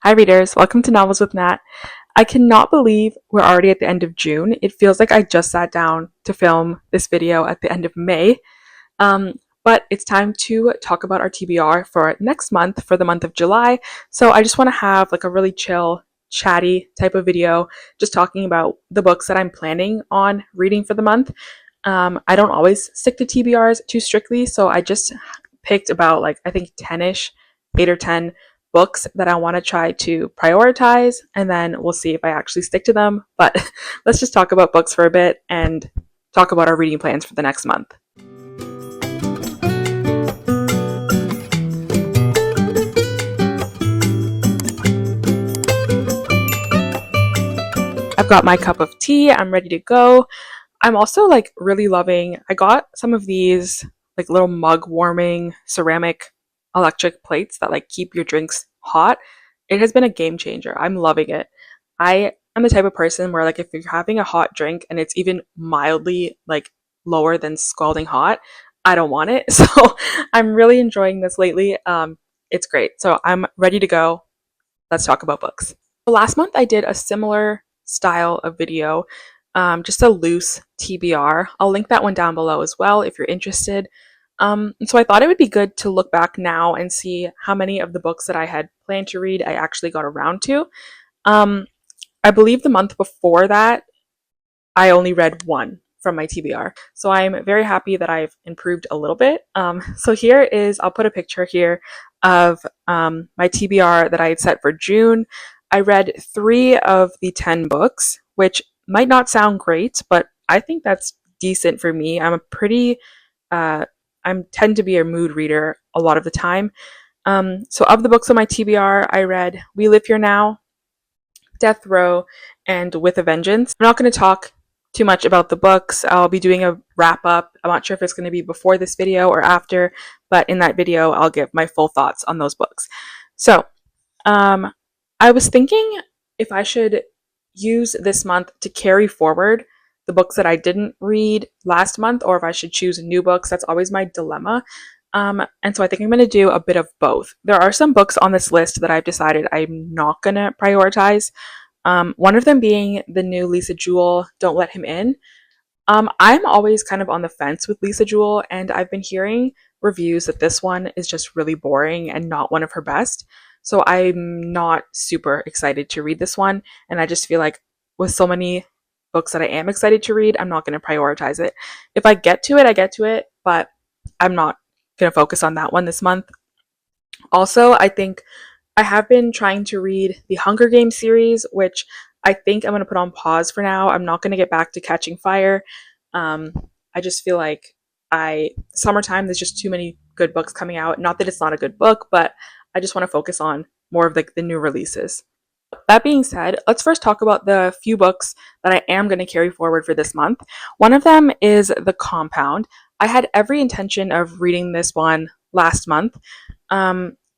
Hi, readers. Welcome to Novels with Nat. I cannot believe we're already at the end of June. It feels like I just sat down to film this video at the end of May. But it's time to talk about our TBR for next month, for the month of July. So I just want to have like a really chill, chatty type of video, just talking about the books that I'm planning on reading for the month. I don't always stick to TBRs too strictly, so I just picked about like I think 10ish, 8 or 10 books that I want to try to prioritize, and then we'll see if I actually stick to them. But let's just talk about books for a bit and talk about our reading plans for the next month. I've got my cup of tea, I'm ready to go. I'm also like really loving, I got some of these like little mug warming ceramic electric plates that like keep your drinks hot. It has been a game changer. I'm loving it. I am the type of person where like if you're having a hot drink and it's even mildly like lower than scalding hot, I don't want it. So I'm really enjoying this lately. It's great. So I'm ready to go. Let's talk about books. Last month I did a similar style of video, just a loose TBR. I'll link that one down below as well if you're interested. So I thought it would be good to look back now and see how many of the books that I had planned to read I actually got around to. Um, I believe the month before that, I only read one from my TBR. So I'm very happy that I've improved a little bit. So here is, I'll put a picture here of my TBR that I had set for June. I read 3 of the 10 books, which might not sound great, but I think that's decent for me. I'm a pretty, I tend to be a mood reader a lot of the time. So of the books on my TBR, I read We Live Here Now, Death Row, and With a Vengeance. I'm not going to talk too much about the books. I'll be doing a wrap up. I'm not sure if it's going to be before this video or after, but in that video, I'll give my full thoughts on those books. So, I was thinking if I should use this month to carry forward the books that I didn't read last month, or if I should choose new books. That's always my dilemma. And so I think I'm going to do a bit of both. There are some books on this list that I've decided I'm not going to prioritize. One of them being the new Lisa Jewell, Don't Let Him In. I'm always kind of on the fence with Lisa Jewell, and I've been hearing reviews that this one is just really boring and not one of her best. So I'm not super excited to read this one, and I just feel like with so many books that I am excited to read, I'm not going to prioritize it. If I get to it, I get to it, but I'm not going to focus on that one this month. Also, I think I have been trying to read the Hunger Games series, which I think I'm going to put on pause for now. I'm not going to get back to Catching Fire. Um, I just feel like summertime, there's just too many good books coming out. Not that it's not a good book, but I just want to focus on more of like the new releases. That being said, let's first talk about the few books that I am going to carry forward for this month. One of them is The Compound. I had every intention of reading this one last month.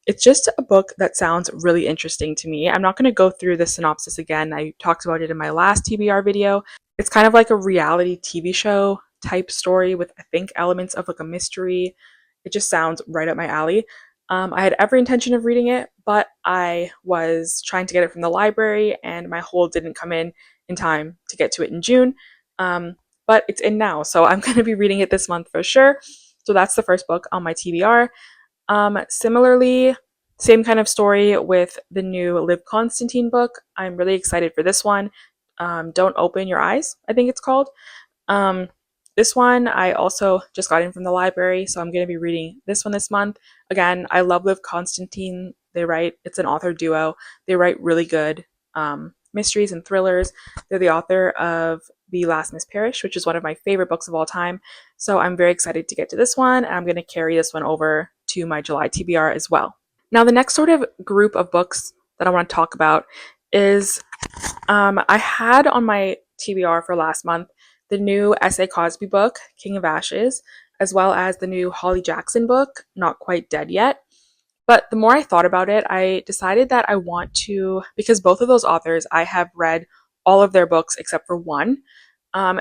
It's just a book that sounds really interesting to me. I'm not going to go through the synopsis again. I talked about it in my last TBR video. It's kind of like a reality TV show type story with, I think, elements of like a mystery. It just sounds right up my alley. I had every intention of reading it, but I was trying to get it from the library and my hold didn't come in time to get to it in June. But it's in now, so I'm going to be reading it this month for sure. So that's the first book on my TBR. Similarly, same kind of story with the new Liv Constantine book. I'm really excited for this one. Don't Open Your Eyes, I think it's called. Um, this one I also just got in from the library, so I'm going to be reading this one this month. Again, I love Liv Constantine. It's an author duo. They write really good mysteries and thrillers. They're the author of The Last Miss Parrish, which is one of my favorite books of all time. So I'm very excited to get to this one, and I'm going to carry this one over to my July TBR as well. Now, the next sort of group of books that I want to talk about is I had on my TBR for last month the new S.A. Cosby book, King of Ashes, as well as the new Holly Jackson book, Not Quite Dead Yet. But the more I thought about it, I decided that I want to, because both of those authors, I have read all of their books except for one.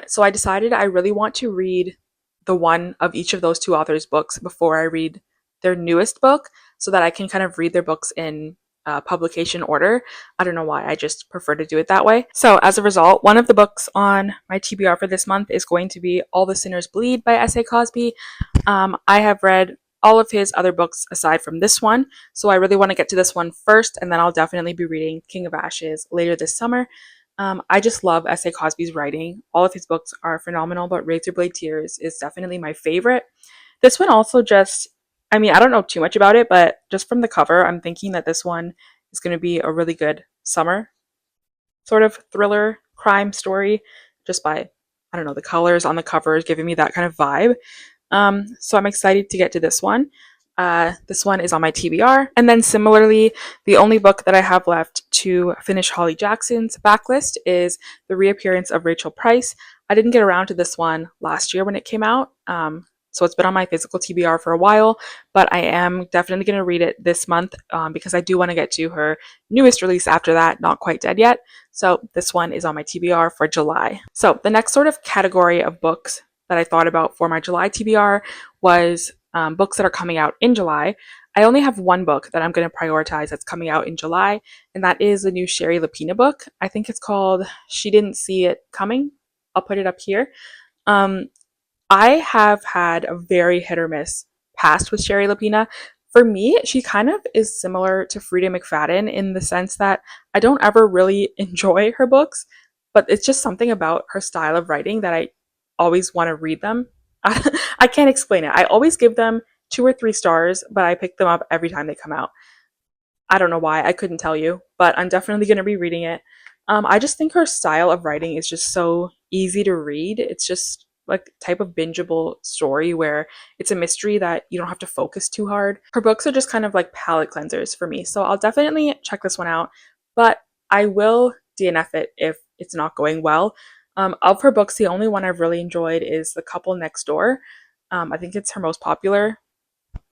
So I decided I really want to read the one of each of those two authors' books before I read their newest book, so that I can kind of read their books in publication order. I don't know why, I just prefer to do it that way. So as a result, one of the books on my TBR for this month is going to be All the Sinners Bleed by S.A. Cosby. I have read all of his other books aside from this one, so I really want to get to this one first, and then I'll definitely be reading King of Ashes later this summer. I just love S.A. Cosby's writing. All of his books are phenomenal, but Razorblade Tears is definitely my favorite. This one also just, I mean, I don't know too much about it, but just from the cover, I'm thinking that this one is going to be a really good summer sort of thriller crime story, just by, I don't know, the colors on the cover is giving me that kind of vibe. So I'm excited to get to this one. This one is on my TBR. And then similarly, the only book that I have left to finish Holly Jackson's backlist is The Reappearance of Rachel Price. I didn't get around to this one last year when it came out. So it's been on my physical TBR for a while, but I am definitely going to read it this month because I do want to get to her newest release after that, Not Quite Dead Yet. So this one is on my TBR for July. So the next sort of category of books that I thought about for my July TBR was books that are coming out in July. I only have one book that I'm going to prioritize that's coming out in July, and that is the new Shari Lapena book. I think it's called She Didn't See It Coming. I'll put it up here. I have had a very hit or miss past with Shari Lapena. For me, she kind of is similar to Frida McFadden in the sense that I don't ever really enjoy her books, but it's just something about her style of writing that I always want to read them. I can't explain it. I always give them 2 or 3 stars, but I pick them up every time they come out. I don't know why. I couldn't tell you, but I'm definitely going to be reading it. I just think her style of writing is just so easy to read. It's just like type of bingeable story where it's a mystery that you don't have to focus too hard. Her books are just kind of like palate cleansers for me. So I'll definitely check this one out, but I will DNF it if it's not going well. Of her books, the only one I've really enjoyed is The Couple Next Door. I think it's her most popular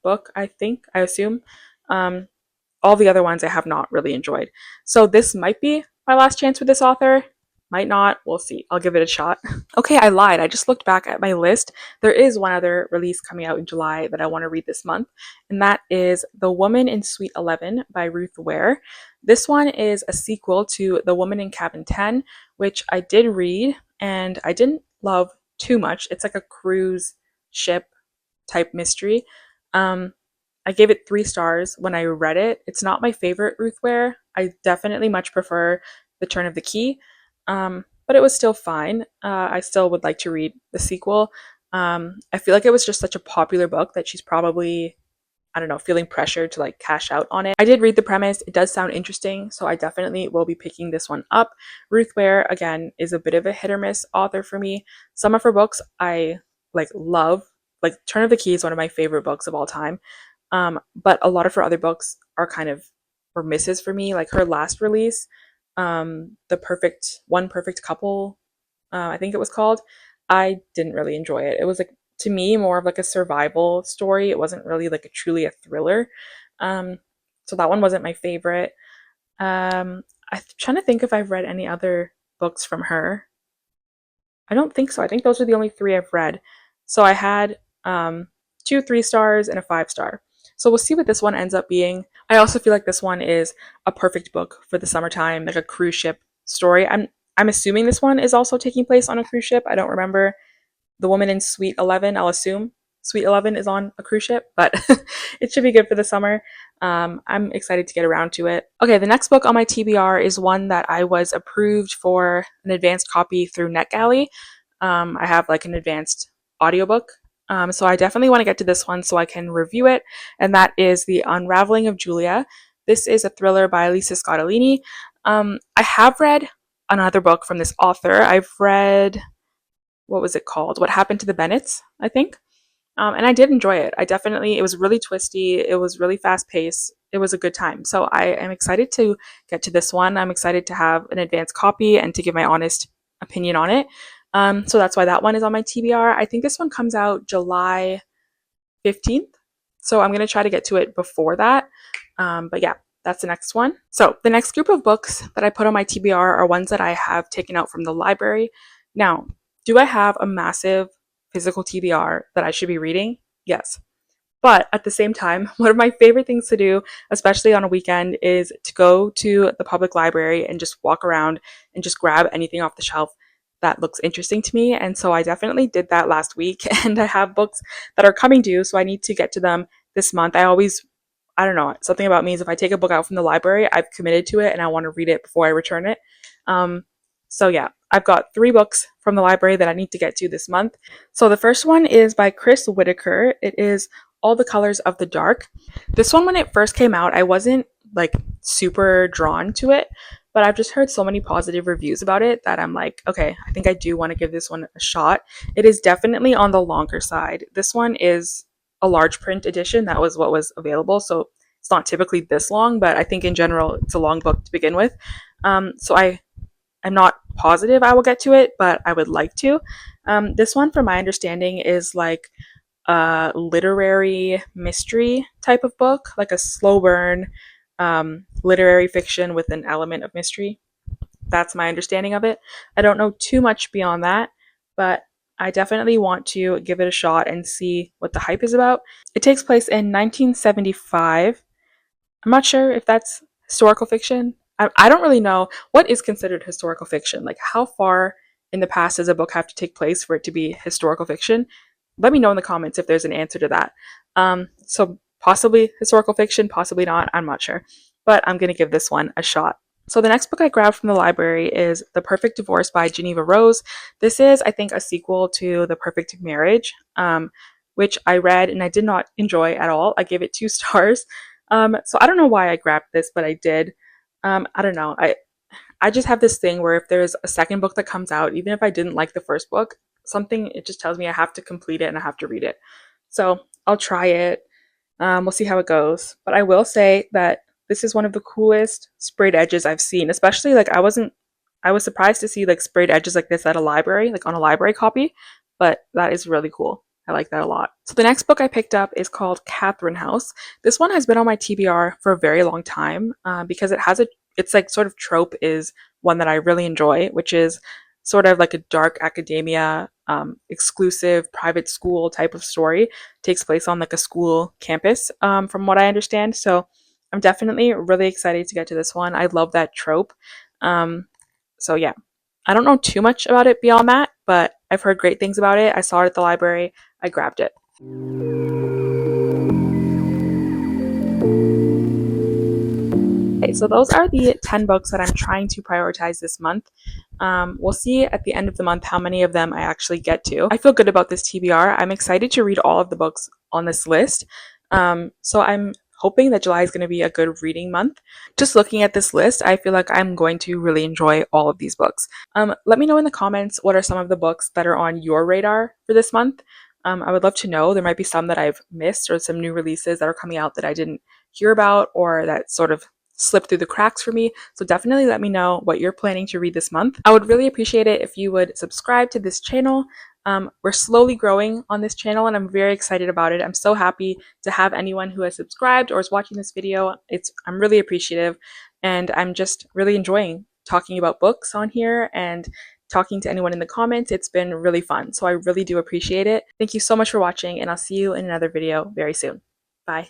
book, I assume. All the other ones I have not really enjoyed. So this might be my last chance with this author. Might not. We'll see. I'll give it a shot. Okay, I lied. I just looked back at my list. There is one other release coming out in July that I want to read this month, and that is The Woman in Suite 11 by Ruth Ware. This one is a sequel to The Woman in Cabin 10, which I did read and I didn't love too much. It's like a cruise ship type mystery. I gave it 3 stars when I read it. It's not my favorite Ruth Ware. I definitely much prefer The Turn of the Key, but it was still fine. I still would like to read the sequel. I feel like it was just such a popular book that she's probably, I don't know, feeling pressure to like cash out on it. I did read the premise. It does sound interesting, so I definitely will be picking this one up. Ruth Ware, again, is a bit of a hit or miss author for me. Some of her books I like love. Like Turn of the Key is one of my favorite books of all time. But a lot of her other books are kind of were misses for me. Like her last release, The Perfect Couple, I think it was called. I didn't really enjoy it. It was like, to me, more of like a survival story. It wasn't really like truly a thriller. So that one wasn't my favorite. I'm trying to think if I've read any other books from her. I don't think so. I think those are the only 3 I've read. So I had 2 3 stars and a 5 star. So we'll see what this one ends up being. I also feel like this one is a perfect book for the summertime, like a cruise ship story. I'm assuming this one is also taking place on a cruise ship. I don't remember. The Woman in Suite 11, I'll assume Suite 11 is on a cruise ship, but it should be good for the summer. I'm excited to get around to it. Okay, the next book on my TBR is one that I was approved for an advanced copy through NetGalley. I have like an advanced audiobook. So I definitely want to get to this one so I can review it, and that is The Unraveling of Julia. This is a thriller by Lisa Scottolini. I have read another book from this author. I've read, what was it called? What Happened to the Bennets, I think. And I did enjoy it. It was really twisty. It was really fast paced. It was a good time. So I am excited to get to this one. I'm excited to have an advanced copy and to give my honest opinion on it. So that's why that one is on my TBR. I think this one comes out July 15th. So I'm going to try to get to it before that. But yeah, that's the next one. So the next group of books that I put on my TBR are ones that I have taken out from the library. Now, do I have a massive physical TBR that I should be reading? Yes. But at the same time, one of my favorite things to do, especially on a weekend, is to go to the public library and just walk around and just grab anything off the shelf that looks interesting to me. And so I definitely did that last week, and I have books that are coming due, so I need to get to them this month. I don't know, something about me is if I take a book out from the library, I've committed to it and I want to read it before I return it. Um, so yeah, I've got 3 books from the library that I need to get to this month. So the first one is by Chris Whitaker. It is All the Colors of the Dark. This one, when it first came out, I wasn't like super drawn to it, but I've just heard so many positive reviews about it that I'm like, okay, I think I do want to give this one a shot. It is definitely on the longer side. This one is a large print edition. That was what was available. So it's not typically this long, but I think in general it's a long book to begin with. I'm not positive I will get to it, but I would like to. This one, from my understanding, is like a literary mystery type of book, like a slow burn literary fiction with an element of mystery. That's my understanding of it. I don't know too much beyond that, but I definitely want to give it a shot and see what the hype is about. It takes place in 1975. I'm not sure if that's historical fiction. I don't really know what is considered historical fiction. Like, how far in the past does a book have to take place for it to be historical fiction? Let me know in the comments if there's an answer to that. So, possibly historical fiction, possibly not. I'm not sure. But I'm going to give this one a shot. So, the next book I grabbed from the library is The Perfect Divorce by Geneva Rose. This is, I think, a sequel to The Perfect Marriage, which I read and I did not enjoy at all. I gave it 2 stars. So I don't know why I grabbed this, but I did. I don't know. I just have this thing where if there's a second book that comes out, even if I didn't like the first book, something it just tells me I have to complete it and I have to read it. So I'll try it. We'll see how it goes. But I will say that this is one of the coolest sprayed edges I've seen. Especially like I was surprised to see like sprayed edges like this at a library, like on a library copy. But that is really cool. I like that a lot. So the next book I picked up is called Catherine House. This one has been on my TBR for a very long time because it's like sort of trope is one that I really enjoy, which is sort of like a dark academia, exclusive private school type of story. It takes place on like a school campus, from what I understand. So I'm definitely really excited to get to this one. I love that trope. Um, so yeah, I don't know too much about it beyond that, but I've heard great things about it. I saw it at the library. I grabbed it. Okay, so those are the 10 books that I'm trying to prioritize this month. We'll see at the end of the month how many of them I actually get to. I feel good about this TBR. I'm excited to read all of the books on this list. So I'm hoping that July is going to be a good reading month. Just looking at this list, I feel like I'm going to really enjoy all of these books. Let me know in the comments what are some of the books that are on your radar for this month. I would love to know. There might be some that I've missed or some new releases that are coming out that I didn't hear about or that sort of slipped through the cracks for me. So definitely let me know what you're planning to read this month. I would really appreciate it if you would subscribe to this channel. We're slowly growing on this channel and I'm very excited about it. I'm so happy to have anyone who has subscribed or is watching this video. I'm really appreciative and I'm just really enjoying talking about books on here and talking to anyone in the comments. It's been really fun. So I really do appreciate it. Thank you so much for watching and I'll see you in another video very soon. Bye.